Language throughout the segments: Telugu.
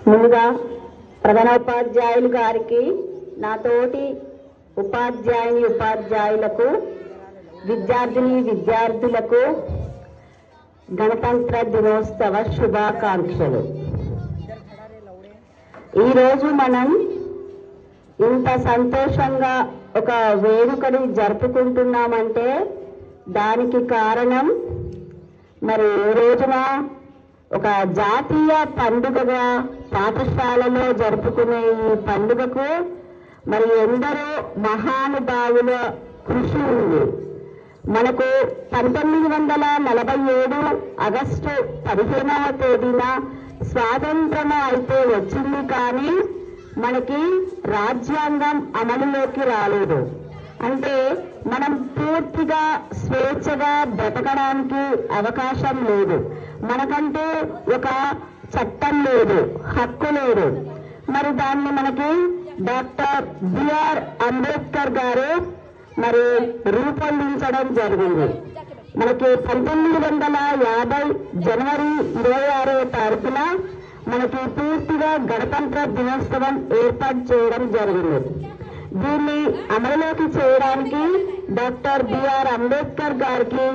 ముందుగా ప్రధానోపాధ్యాయులు గారికి, నా తోటి ఉపాధ్యాయులకు, విద్యార్థిని విద్యార్థులకు గణతంత్ర దినోత్సవ శుభాకాంక్షలు. ఈరోజు మనం ఇంత సంతోషంగా ఒక వేడుకని జరుపుకుంటున్నామంటే దానికి కారణం మరి ఈ రోజున ఒక జాతీయ పండుగగా పాఠశాలలో జరుపుకునే ఈ పండుగకు మరి ఎందరో మహానుభావుల కృషి ఉంది. మనకు 1947 ఆగస్టు 15వ తేదీన స్వాతంత్రం అయితే వచ్చింది, కానీ మనకి రాజ్యాంగం అమలులోకి రాలేదు. అంటే మనం పూర్తిగా స్వేచ్ఛగా బ్రతకడానికి అవకాశం లేదు. మనకంటే ఒక చట్టం లేదు, హక్కు లేదు. మరి దాన్ని మనకి డాక్టర్ బిఆర్ అంబేద్కర్ గారు మరి రూపొందించడం జరిగింది. మనకి 1950 జనవరి 26వ తారీఖున మనకి పూర్తిగా గణతంత్ర దినోత్సవం ఏర్పాటు చేయడం జరిగింది. దీన్ని అమలులోకి చేయడానికి డాక్టర్ బిఆర్ అంబేద్కర్ గారికి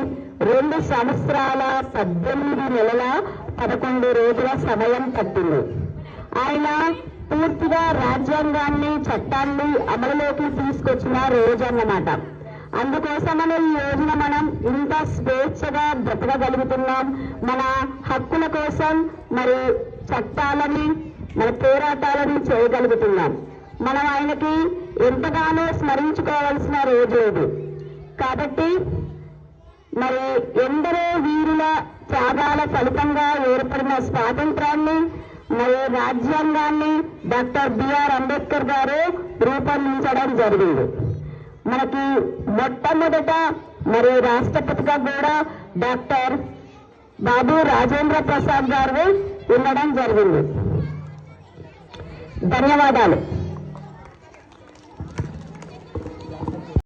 2 సంవత్సరాల 18 నెలల 11 రోజుల సమయం పట్టింది. ఆయన పూర్తిగా రాజ్యాంగాన్ని, చట్టాన్ని అమలులోకి తీసుకొచ్చిన రోజు అన్నమాట. అందుకోసమనే ఈ రోజున మనం ఇంత స్వేచ్ఛగా బ్రతకగలుగుతున్నాం. మన హక్కుల కోసం మరి చట్టాలని, మన పోరాటాలను చేయగలుగుతున్నాం. మనం ఆయనకి ఎంతగానో స్మరించుకోవాల్సిన రోజు ఇది. కాబట్టి మరి ఎందరో వీరుల త్యాగాల ఫలితంగా ఏర్పడిన స్వాతంత్రాన్ని, మరి రాజ్యాంగాన్ని డాక్టర్ బిఆర్ అంబేద్కర్ గారు రూపొందించడం జరిగింది. మనకి మొట్టమొదట మరి రాష్ట్రపతిగా కూడా డాక్టర్ బాబు రాజేంద్ర ప్రసాద్ గారు ఉండడం జరిగింది. ధన్యవాదాలు.